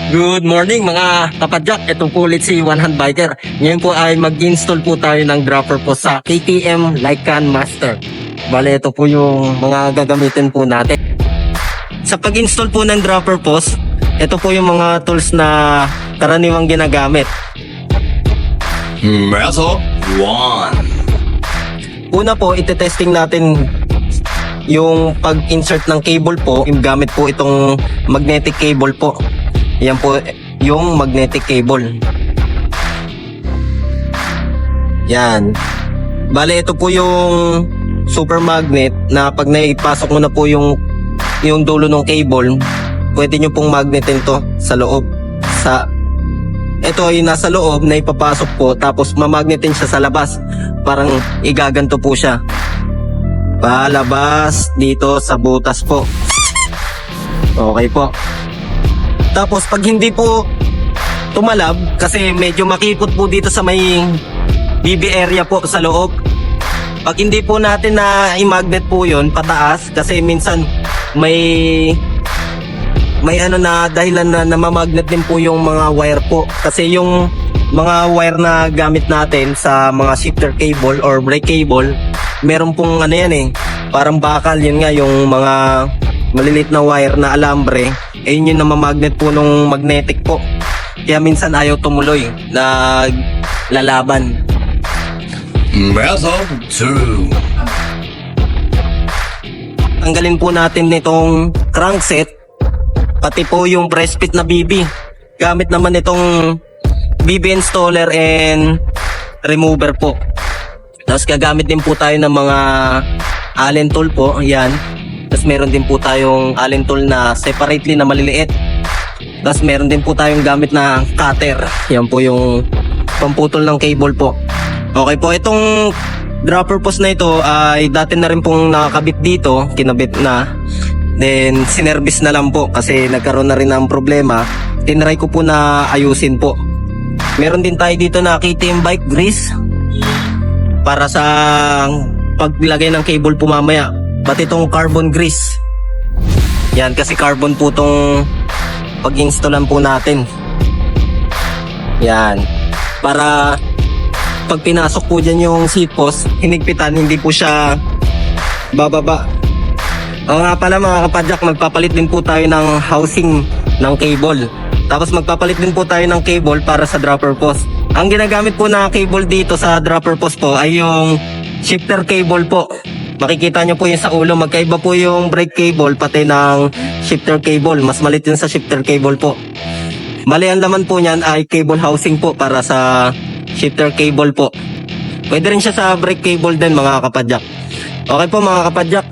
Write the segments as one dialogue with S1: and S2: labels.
S1: Good morning mga kapadyak. Ito po ulit si One Hand Biker. Ngayon po ay mag-install po tayo ng dropper po sa KTM Lycan Master. Bale, ito po yung mga gagamitin po natin. Sa pag-install po ng dropper post, ito po yung mga tools na karaniwang ginagamit.
S2: Metal 1.
S1: Una po, ite-testing natin yung pag-insert ng cable po. Gamit po itong magnetic cable po. Yan po yung magnetic cable. Yan. Bale, ito po yung super magnet na pag naipasok mo na po yung dulo ng cable, pwede nyo pong magnetin to sa loob. Ito ay nasa loob na ipapasok po, tapos mamagnetin siya sa labas. Parang igaganto po siya. Palabas dito sa butas po. Okay po. Tapos pag hindi po tumalab, kasi medyo makipot po dito sa may BB area po sa loob. Pag hindi po natin na i-magnet po yun pataas, kasi minsan may ano na dahilan na namamagnet din po yung mga wire po. Kasi yung mga wire na gamit natin sa mga shifter cable or brake cable, meron pong ano yan eh, parang bakal. Yun nga yung mga maliliit na wire na alambre, ayun yung namamagnet po nung magnetic po. Kaya minsan ayaw tumuloy, naglalaban.
S2: Metal 2.
S1: Tanggalin po natin nitong crankset, pati po yung press fit na BB. Gamit naman itong BB installer and remover po. Tapos gagamit din po tayo ng mga Allen tool po, yan. Tapos meron din po tayong Allen tool na separately na maliliit. Tapos meron din po tayong gamit na cutter. Yan po yung pamputol ng cable po. Okay po, itong dropper post na ito ay dati na rin pong nakakabit dito, kinabit na. Then sinervice na lang po kasi nagkaroon na rin ng problema. Tinry ko po na ayusin po. Meron din tayo dito na KTM bike grease para sa paglagay ng cable po mamaya. Pati itong carbon grease. Yan, kasi carbon po itong pag-installan po natin. Yan. Para pag pinasok po dyan yung seat post, hinigpitan, hindi po siya bababa. O nga pala mga kapadyak, magpapalit din po tayo ng housing ng cable. Tapos magpapalit din po tayo ng cable para sa dropper post. Ang ginagamit po na cable dito sa dropper post po ay yung shifter cable po. Makikita nyo po yung sa ulo, magkaiba po yung brake cable pati ng shifter cable. Mas malit yun sa shifter cable po. Bali, ang laman po niyan ay cable housing po para sa shifter cable po. Pwede rin siya sa brake cable din mga kapadyak. Okay po mga kapadyak,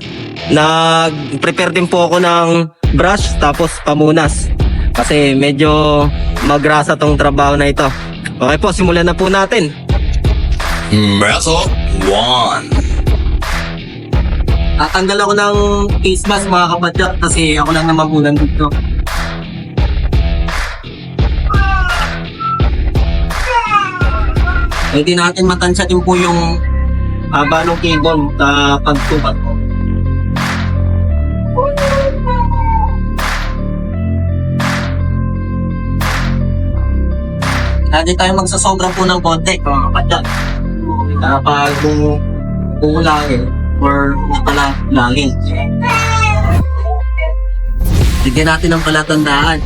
S1: nag-prepare din po ako ng brush tapos pamunas. Kasi medyo magrasa tong trabaho na ito. Okay po, simulan na po natin.
S2: Metal 1.
S1: Tatanggal ako ng face mask mga kapadyak kasi ako lang naman po nandito. Pwede natin matansya din po yung haba ng cable sa pagtupat ko. Hindi tayo magsasobra po ng konti mga kapadyak. Kapag buulangin or palangin. Bigyan natin ng palatandaan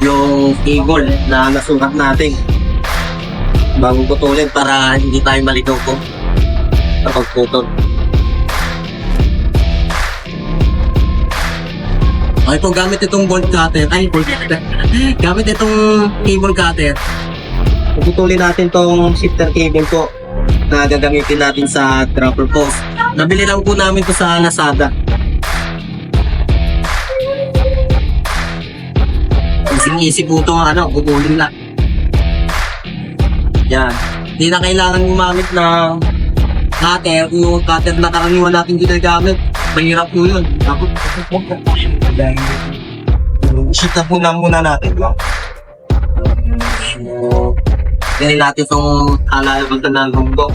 S1: yung cable na nasukat natin bago putulin para hindi tayo maligaw po sa pagputol. Okay po, gamit itong bolt cutter. Gamit itong cable cutter. Puputulin natin tong shifter cable po na gagamitin natin sa dropper post. Nabili lang po namin to sa Lazada. Ising-easy po itong pupulin lang. Yan. Hindi na kailangan gumamit ng cutter. Yung cutter na karaniwan natin ginagamit, mahirap po yun. Tapos, shoot na po lang muna natin. Ganyan natin itong alalabagan ng lunggo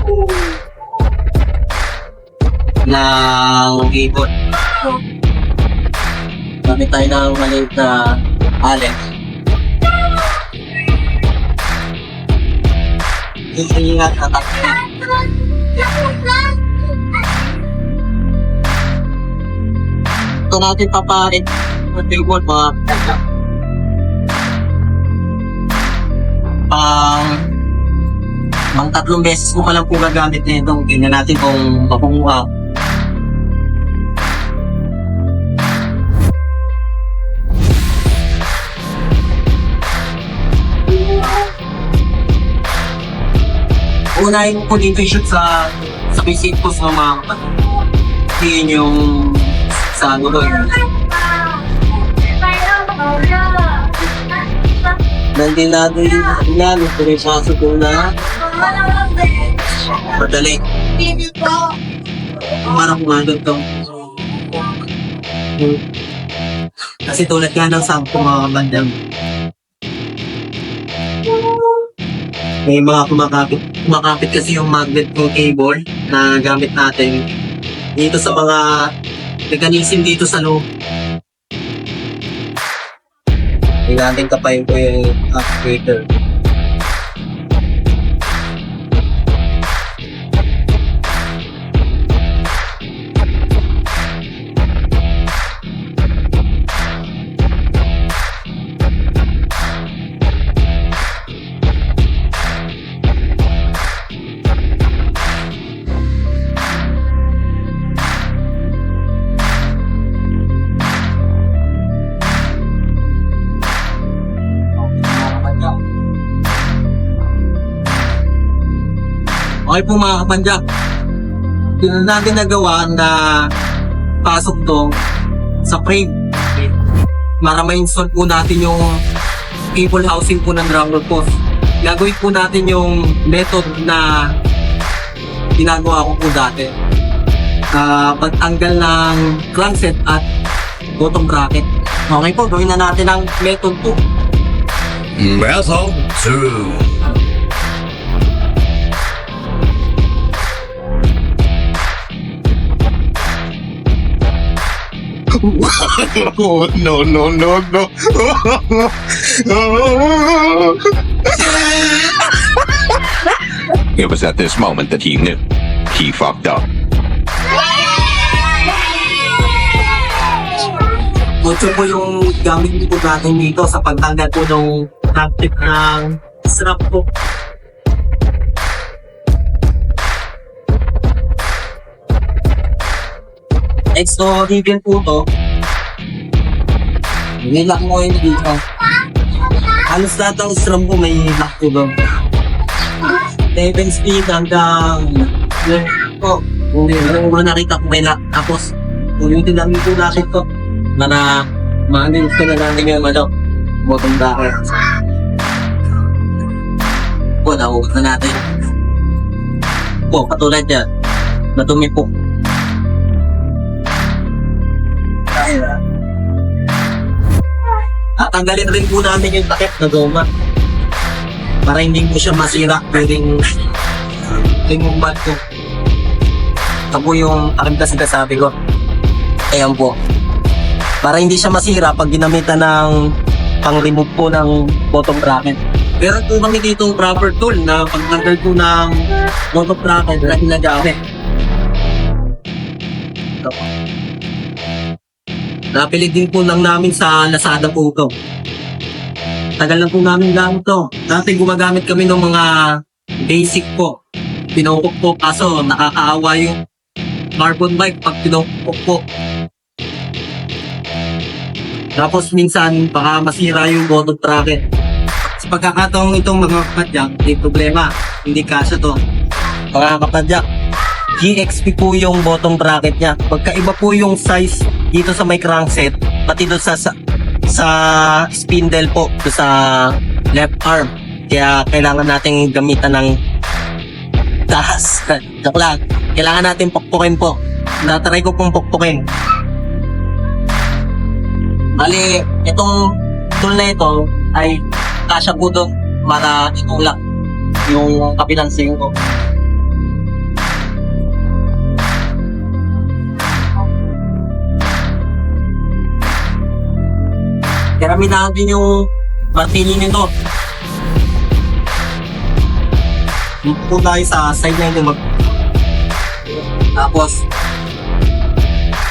S1: ng cable. Gamit tayo ng maliit na Allen. Ingat na tayo. Ito natin papalit. Table mga mga 3 beses ko pa lang po gagamit na ito. Tingnan natin kung makukuha. Unahin ko dito yung shoot sa basic post ng mga kapatid. Yun yung sa ano ko yun. Nandun natin yung ito yung sasagong na madali. Parang kumagod to. Kasi tulad nga ng sampo mga bandang. May mga kumakapit kasi yung magnet ng cable na gamit natin dito sa mga mechanism dito sa loob. Natin kapayin ko yung actuator. Okay po mga kapanjak, yun natin nagawa na pasok to sa frame para ma-install po natin yung cable housing po ng ground post. Gagawin po natin yung method na ginagawa ko po dati. Pagtanggal ng crankset at bottom bracket. Okay po, gawin na natin ang method 2.
S2: Method 2. Oh, no, no, no, no.
S3: It was at this moment that he knew. He fucked up.
S1: Mucho po yung gamit po natin dito sa pagtanggal po ng tactic ng strap po. Next to higil po to. Nilak mo yun dito. Halos lahat ng strum po may lock po doon. 7 speed hanggang po. Kung mo nakita ko may lock. Tapos, ulitin lang po natin to. Para ma-analyze ko na natin yung bottom bracket. Po, nahugot na natin. Po, katulad yan. Natumi po. At tanggalin rin po namin yung takip na goma para hindi po siya masira. Pwedeng limumbat ko. Ito po yung takip na sinasabi ko. Ayan po. Para hindi siya masira pag ginamitan ng pang-remove po ng bottom bracket. Meron po kami dito proper tool na pagtanggal po ng bottom bracket na ginagamit. Ito po. Napili din po lang namin sa Lazada po ito. Tagal lang po namin gamit ito. Dati gumagamit kami ng mga basic po. Pinukok po kaso nakakaawa yung carbon bike pag pinukok po. Tapos minsan baka masira yung bottom bracket. Sa pagkakataong itong mga kapadyak, may problema. Hindi kasya to. Mga kapadyak, GXP po yung bottom bracket niya. Pagkaiba po yung size dito sa may crankset, pati doon sa spindle po, doon sa left arm. Kaya kailangan natin gamitan ng taas. Joke lang. Kailangan natin pukpukin po. Natry ko pong pukpukin. Bali, itong tool na ito ay kasya po doon para itulak yung kabilang singko. Karamin natin yung martini nito. Dito po tayo sa side na ito tapos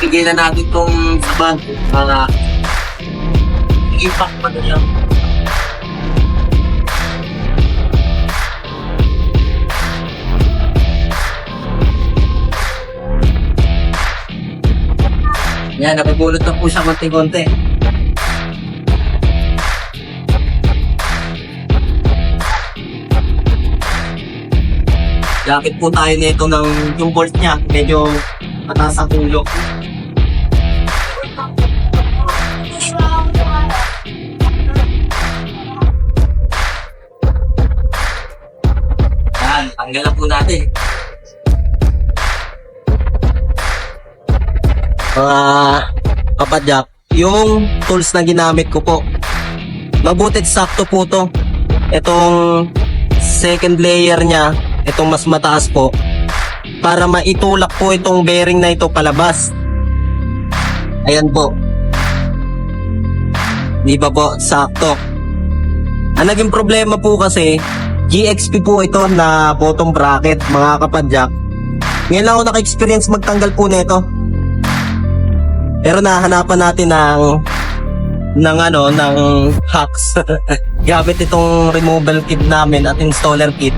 S1: bigyan na natin itong sabag para impact pa niya. Yan, napipulot na po siya konti-konti. Yakit po tayo nito ng yung bolt niya, medyo mataas ang ulo. Yan, tanggal na po natin. Mga kapadyak, yung tools na ginamit ko po, mabutit sakto po to. Itong second layer niya, itong mas mataas po, para maitulak po itong bearing na ito palabas. Ayan po. Di ba po? Sakto. Ang naging problema po kasi, GXP po ito na bottom bracket, mga kapadyak. Ngayon lang ako naka-experience magtanggal po nito. Pero nahanapan natin ng hacks. Gamit itong removal kit namin at installer kit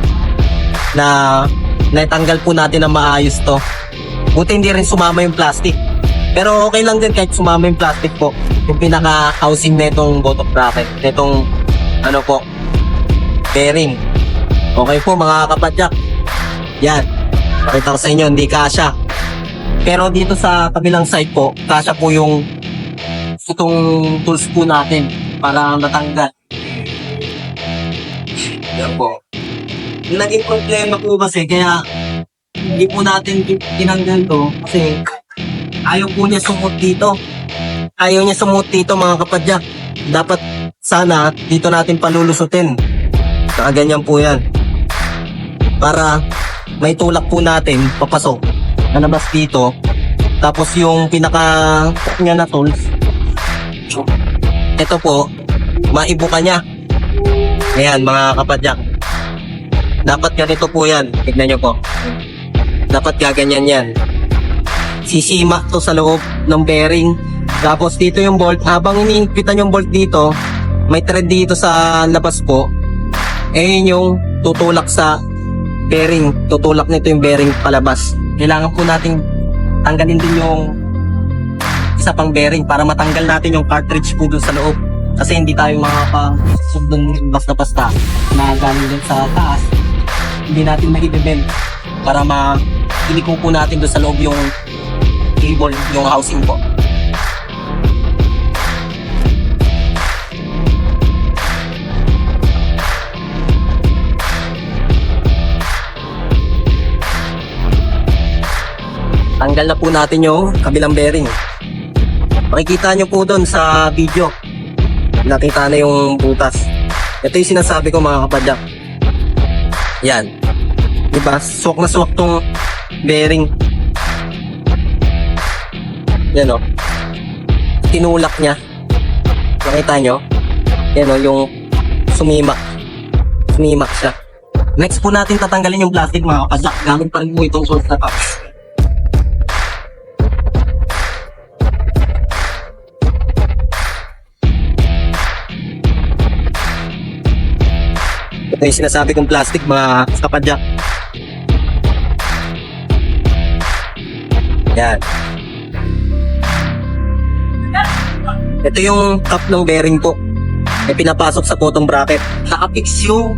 S1: na naitanggal po natin na maayos to. Buti hindi rin sumama yung plastic. Pero okay lang din kahit sumama yung plastic po. Yung pinaka-housing na itong bottom bracket. Itong bearing. Okay po mga kapadyak. Yan. Pakita ko sa inyo, hindi kasya. Pero dito sa kabilang side po, kasya po yung itong tools po natin para matanggal. Yan po. Yung naging problema po kasi, kaya hindi po natin tinanggal to kasi ayaw po niya sumot dito. Ayaw niya sumot dito mga kapadyak. Dapat sana dito natin palulusutin. Nakaganyan po yan. Para may tulak po natin papasok. Nalabas dito. Tapos yung pinaka niya na tools, ito po, maibuka niya. Ayan mga kapadyak. Dapat ganito po yan. Tignan nyo po. Dapat gaganyan yan. Sisima to sa loob ng bearing. Tapos dito yung bolt. Habang iniipitan yung bolt dito, may thread dito sa labas po. Ayun yung tutulak sa bearing. Tutulak nito yung bearing palabas. Kailangan po nating tanggalin din yung isa pang bearing para matanggal natin yung cartridge po dun sa loob. Kasi hindi tayo makapasok dun basta-basta na galing dun sa taas. Hindi natin ma-i-bend para iliko po natin dun sa loob yung cable, yung housing po. Tanggal na po natin yung kabilang bearing. Makikita nyo po doon sa video. Nakita na yung butas. Ito yung sinasabi ko mga kapadyak. Yan. Diba? Suwak na suwak tong bearing. Yan o. Tinulak niya. Nakita nyo? Yan o, yung sumimak. Sumimak siya. Next po natin tatanggalin yung plastic mga kapadyak. Gamit pa rin po itong source na packs. Ito yung sinasabi kong plastic mga kapadyak. Yan. Ito yung cap ng bearing po. May pinapasok sa bottom bracket. Nakapix yung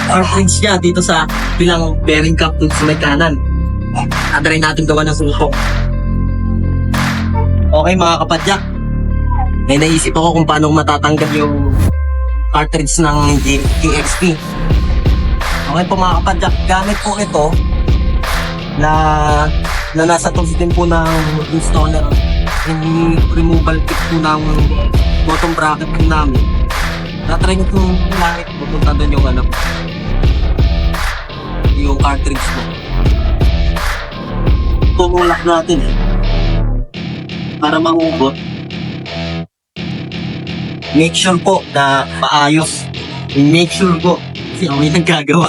S1: cartridge niya dito sa bilang bearing cap dun sa may kanan. Atry natin gawa ng sulpok. Okay mga kapadyak. May naisip ako kung paano matatanggal yung cartridge ng GXP. Okay po mga kapadyak, gamit po ito na nasa tools din po ng installer. Yung removal kit po ng bottom bracket po namin. Natry nyo kung langit, pupunta doon yung cartridge po. Tumulak natin para mahugot. Make sure po na maayos. Make sure po Kasi ako yung nagagawa.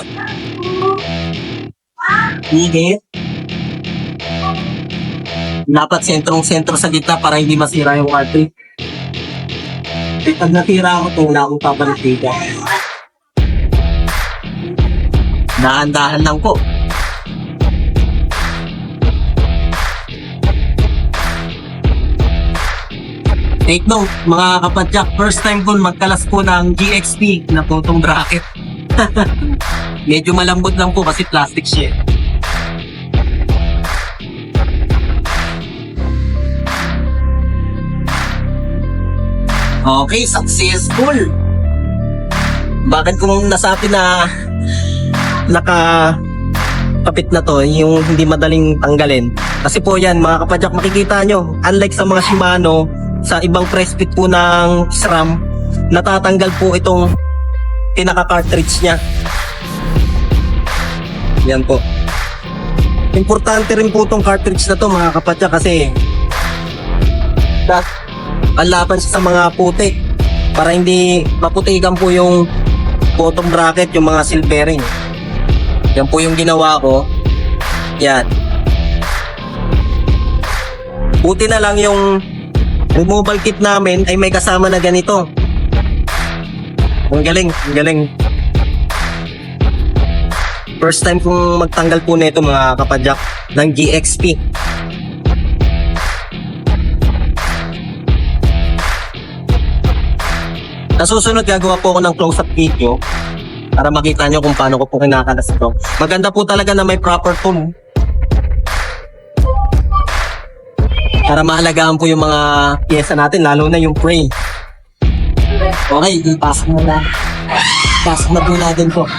S1: Higit. Dapat sentrong-sentro sa gitna para hindi masira yung cartridge. Eh, pag natira ako ito, wala akong pabalitigan. Dahan-dahan lang po. Take note, mga kapadyak, first time ko magkalas po ng GXP na totong bracket. Medyo malambot lang po kasi plastic siya. Okay, successful. Bakit kung nasabi na nakakapit na to, yung hindi madaling tanggalin? Kasi po yan, mga kapadyak, makikita nyo, unlike sa mga Shimano, sa ibang press fit po ng SRAM, natatanggal po itong pinaka-cartridge niya. Yan po. Importante rin po itong cartridge na to, mga kapadyak, kasi panlaban siya sa mga putik para hindi maputikan po yung bottom bracket, yung mga seal bearing. Yan po yung ginawa ko. Yan. Buti na lang yung removal kit namin ay may kasama na ganito. Ang galing, ang galing. First time kong magtanggal po nito, mga kapadyak, ng GXP. Nasusunod, gagawa po ako ng close-up video para makita nyo kung paano ko po kinakalas ito. Maganda po talaga na may proper tool para maalagaan po yung mga pyesa natin, lalo na yung frame. Okay, pasok na. Pasok na po natin po.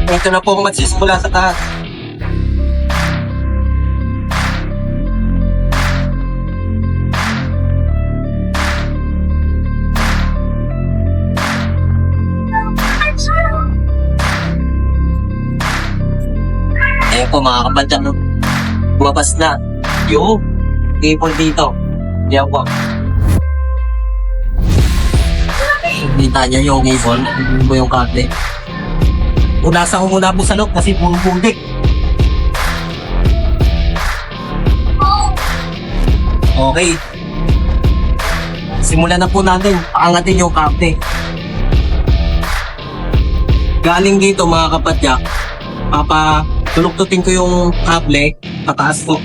S1: Ito na po kung magsisimula sa taas. Ayan po, mga kapadyak, no? Bumabas na yung table dito. Ayan po. Kita niya yung cable, hindi po yung kable. Unasan ko muna po sa loob kasi puro putik. Okay. Simulan na po natin. Paangatin yung kable. Galing dito, mga kapadyak, tuluktutin ko yung kable pataas po.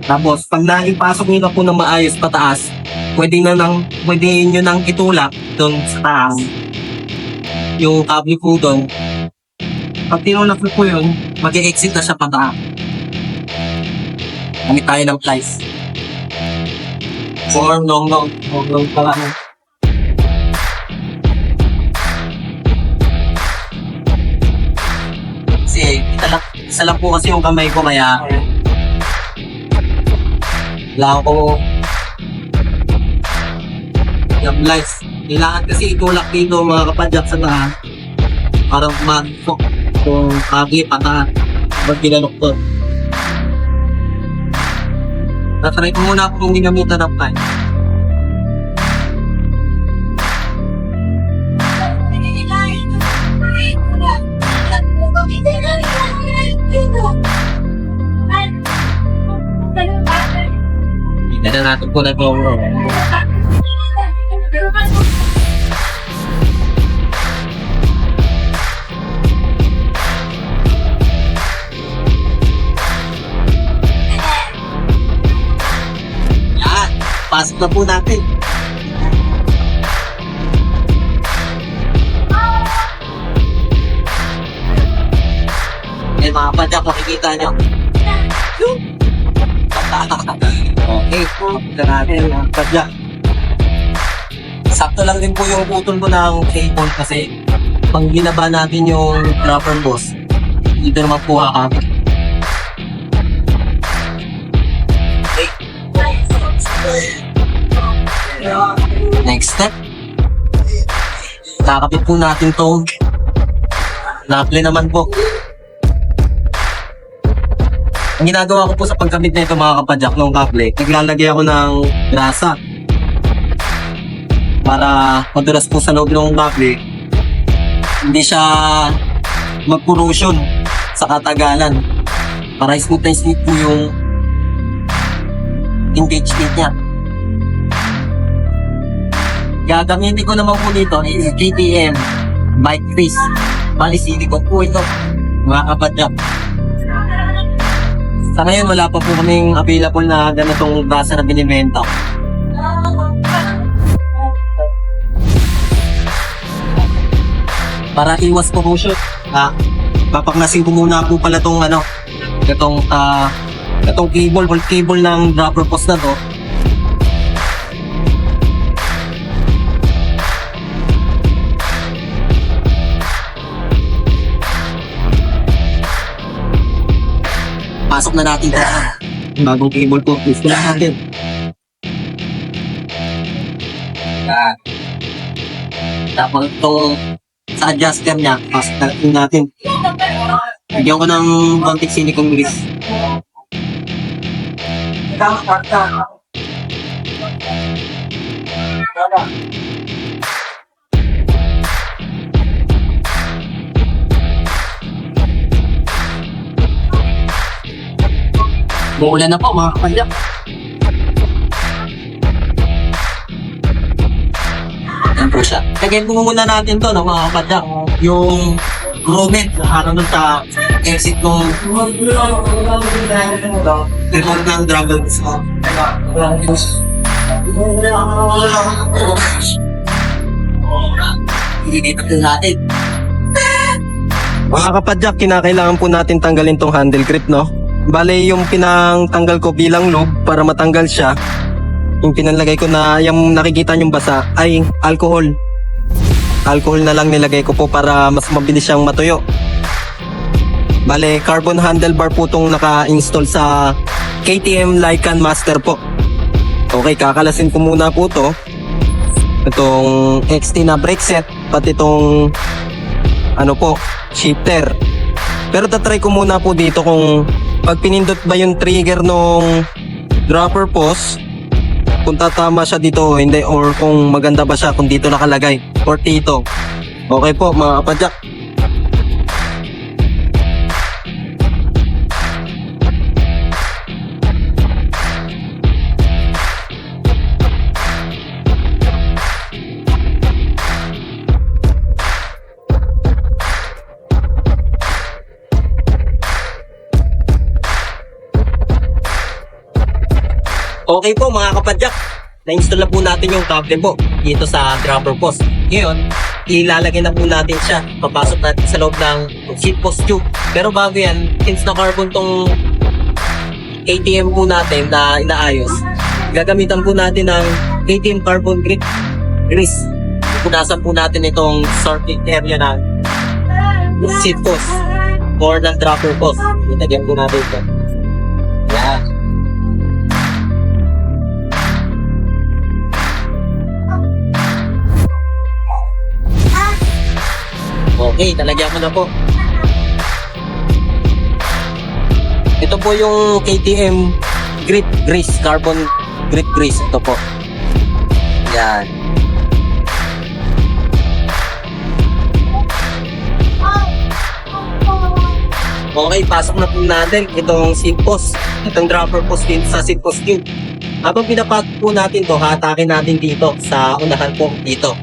S1: Tapos pag naipasok nyo na po ng maayos pataas, pwede nyo nang itulak doon sa taas yung kable po doon. Pag tinulak ko po yun, mag-e-exit na siya pataas. Gamit tayo ng plies. Or long pala. Kasi isa lang po kasi yung kamay ko, kaya kailangan ko yung lights. Kailangan kasi itulak dito, mga kapadyak, sa taas para mag-fok yung kagi pata pag pinaluktot. Natry ko muna kung ginamitan ng time. Hindi na natin po nag-go. Yan, pasok na po natin. Eh, mga padyak, makikita nyo. Okay po, natin mga padyak. Sakto lang din po yung putol ko ng cable kasi pag ginaba natin yung dropper boss, dito naman po kakapit. Okay. Next step, kakapit po natin tong kable naman po. Ang ginagawa ko po sa pagkabit na ito, mga kapadyak, ng kable, naglalagay ako ng grasa. para madulas po sa loob ng kable. Hindi siya mag-corrosion sa katagalan. Para smooth na smooth po yung engagement niya. Gagamitin ko naman po dito is KTM Bike Grease. Bali silicone po ito, mga kapadyak. Sa ngayon wala pa po kaming available na ganitong basa na binibenta. Para iwas corrosion, papaklasin ko muna po pala itong cable ng dropper post na to. Pasok na natin ito. Bagong cable po, gusto na natin. Yan. Tapos itong sa adjuster niya, pasok na natin. Bigyan ko ng konting silicone grease. Buulan na po mga kapadyak. Yan po siya. Lagyan po muna natin to, mga kapadyak. Yung grommet na harap sa exit ng remote ng drum bells. Dito natin. Mga kapadyak, kinakailangan po natin tanggalin tong handle grip, no? Bale, yung pinangtanggal ko bilang lube para matanggal siya, yung pinanlagay ko na yung nakikita nyong basa ay alcohol. Alcohol na lang nilagay ko po para mas mabilis siyang matuyo. Bale, carbon handlebar po itong naka-install sa KTM Lycan Master po. Okay, kakalasin ko muna po to. Itong XT na brake set, pati itong shifter. Pero tatry ko muna po dito kung pag pinindot ba yung trigger nung dropper post, kung tatama siya dito o hindi, or kung maganda ba siya kung dito nakalagay or dito. Okay po mga kapadyak. Okay po mga kapadyak, na-install na po natin yung cable po dito sa dropper post. Ngayon, ilalagay na po natin siya. Papasok natin sa loob ng seat post tube. Pero bago yan, since na carbon tong ATM po natin na inaayos, gagamitan po natin ng ATM carbon grease. Punasan po natin itong sorting area ng seat post or ng dropper post. Itagyan po natin ito. Yan. Okay, talagyan ko na po. Ito po yung KTM Grip Grease, Carbon Grip Grease. Ito po. Yan. Okay, pasok na po natin itong seat post. Itong dropper post din sa seat post tube. Habang pinapak po natin to, hatakin natin dito sa unahan po dito.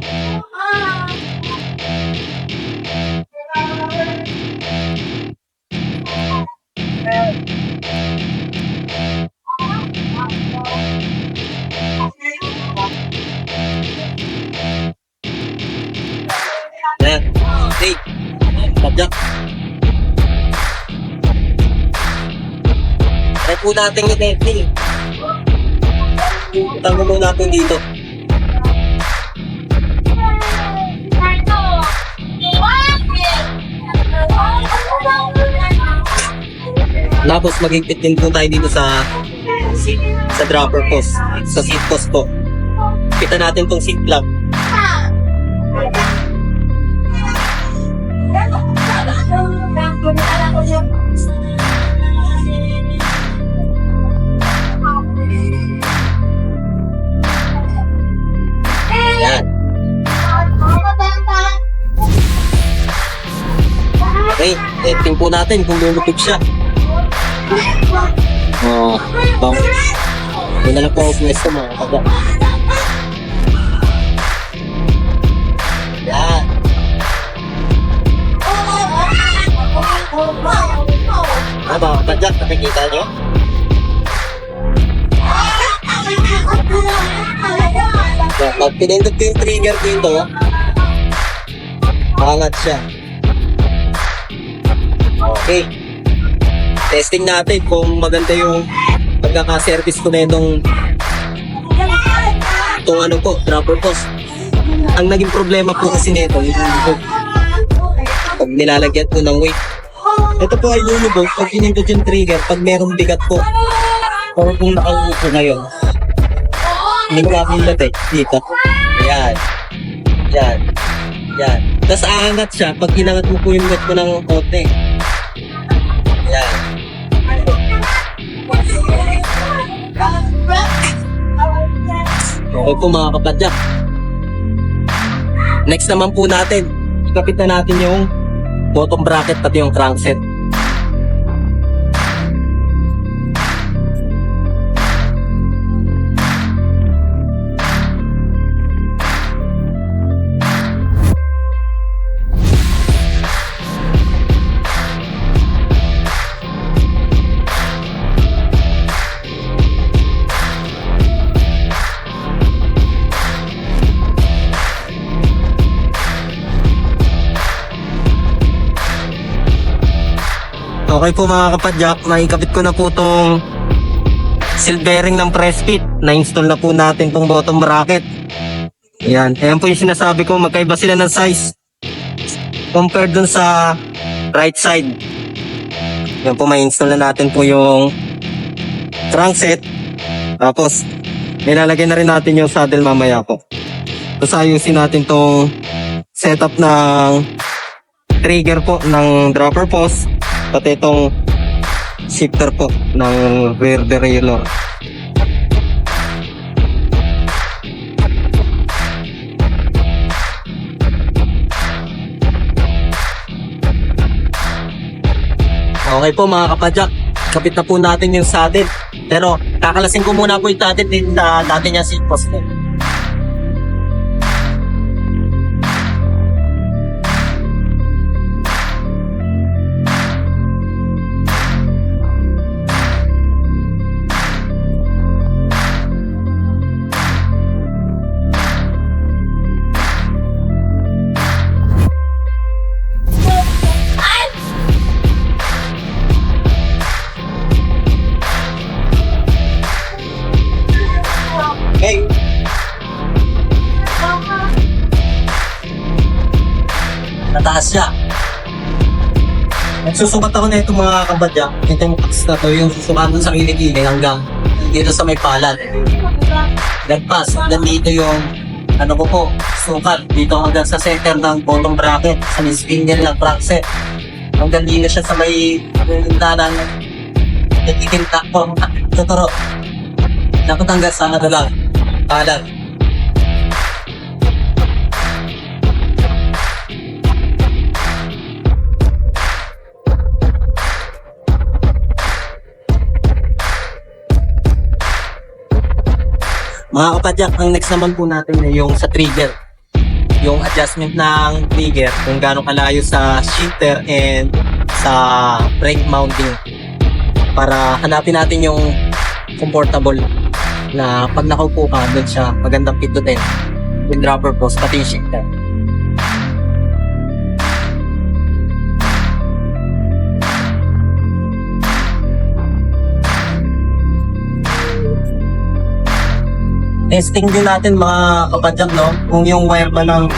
S1: Yan. Okay. Padyak. Try po natin yung netting. Tango muna po dito. Tapos magigpit din po tayo dito sa dropper post, sa seat post po. Kita natin tong seat plug. Yan. Testing po natin kung lulupig siya. Oh, bang. Yun na lang po ang pwesto mga kapatid. Yan. Mga kapatid, nakikita nyo? So, pag pinindot ko yung trigger dito, angat siya. Okay. Testing natin kung maganda yung pagkaka-service ko na itong ano po, dropper post. Ang naging problema po kasi nito, yung pag nilalagyan ko ng weight. Ito po ay lulubog pag pinindot yung trigger, pag merong bigat po. O kung nakaupo ngayon. Hindi ko makapindot eh. Dito. Ayan. Yan. Yan. Tapos aangat siya pag inangat mo po yung bigat ko ng konti. Ayan. Okay po mga kapadyak. Next naman po natin, ikapit na natin yung bottom bracket pati yung crankset. Okay po mga kapadyak, naikabit ko na po tong seal bearing ng press fit. Na-install na po natin tong bottom bracket. Ayan, ayan po yung sinasabi ko, magkaiba sila ng size compared dun sa right side. Ayan po, may install na natin po yung crankset. Tapos, nilalagay na rin natin yung saddle mamaya po. Tapos ayusin natin tong setup ng trigger po ng dropper post. Pati itong shifter po ng rear derailleur. Okay po mga kapadyak, kapit na po natin yung saddle. Pero kakalasin ko muna po yung saddle din sa dati niya seat post. Okay. Nataas siya. Nagsusukat ako na itong mga kabadya. Itong box na to, yung susukatan sa kilikili hanggang dito sa may palad. Lagpas, hanggang dito yung ano ko po, sukat. Dito hanggang sa center ng bottom bracket, sa spindle ng crankset. Hanggang dito siya sa may hintanan. Nagkikinta po. Tuturo. Dapat hanggang sa ano lang. Palad. Mga kapadyak, ang next naman po natin ay yung sa trigger. Yung adjustment ng trigger, kung gaano kalayo sa shifter and sa brake mounting. Para hanapin natin yung comfortable na pag nakaupo ka, doon siya magandang pindutin. Yung dropper post, pati yung shifter. Testing din natin mga kapadyak, no? Kung yung wire ba ng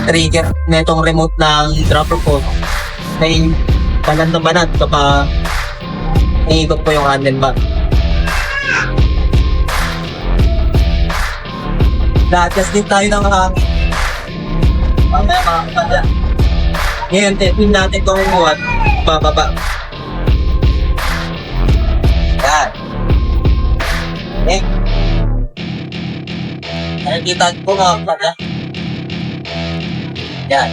S1: trigger na itong remote ng dropper post may banat na banat kapag iikot po yung handlebar. Na-adjust din tayo ng hangin. Mamaya mga kapadyak. Ngayon, testing natin kung buhat bababa. Yan. Okay. Nakikita ko mga kapadyak. Yan.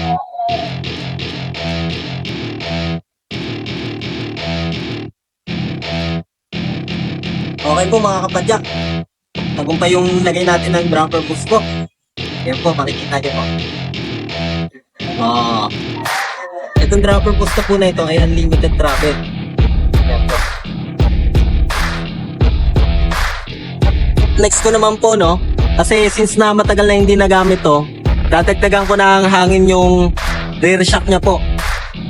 S1: Okay po mga kapadyak. Tagumpay yung lagay natin ng dropper boost po. Yan po, makikita nyo po. Itong dropper boost na po na ito ay unlimited travel. Yan po. Next ko naman po, no? Kasi since na matagal na hindi nagamit to, dadagdagan ko ng hangin yung rear shock niya po.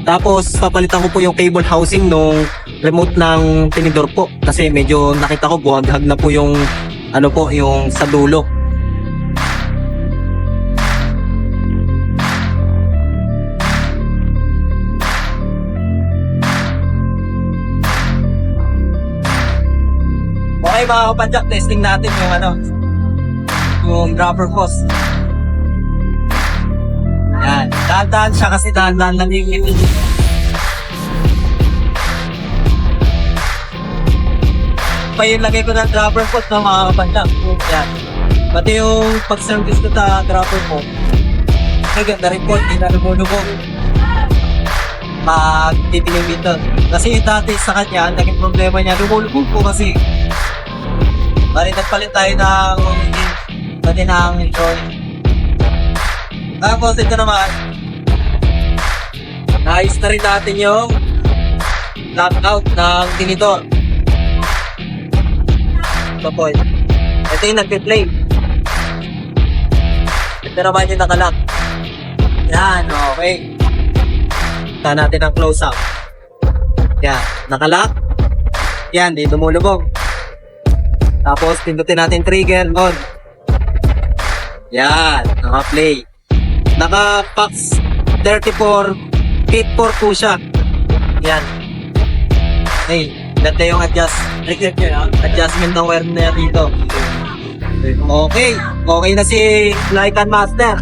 S1: Tapos papalitan ko po yung cable housing nung remote ng tinidor po. Kasi medyo nakita ko buhag-hag na po yung ano po, yung sa dulo. Okay mga kapadyak, testing natin yung ano, yung dropper post. Yan, dahan-dahan siya kasi dahan-dahan lang yung ngipin. Pa yung lagay ko ng dropper post ng mga kapadyak. Yan. Pati yung pag-service ko sa dropper post. Ganda rin po, hindi na lumulubog. Magtitiling dito. Kasi dati sa kanya, naging problema niya, lumulubog po kasi. Bali, nagpalit tayo ng pati ng joint. Tapos ito naman, naayos na rin natin yung lockout ng tinidor. Ito po. Ito yung nag-play. Ito naman yung nakalock. Yan, okay. Ito natin ang close-up. Yan, nakalock. Yan, di lumulubog. Tapos, pindutin natin trigger on. Yan, naka-play. Naka-pax 34 feet 4 po siya. Yan. Okay, ganda yung adjustment ng wire na dito. Okay, okay na si Lycan Master.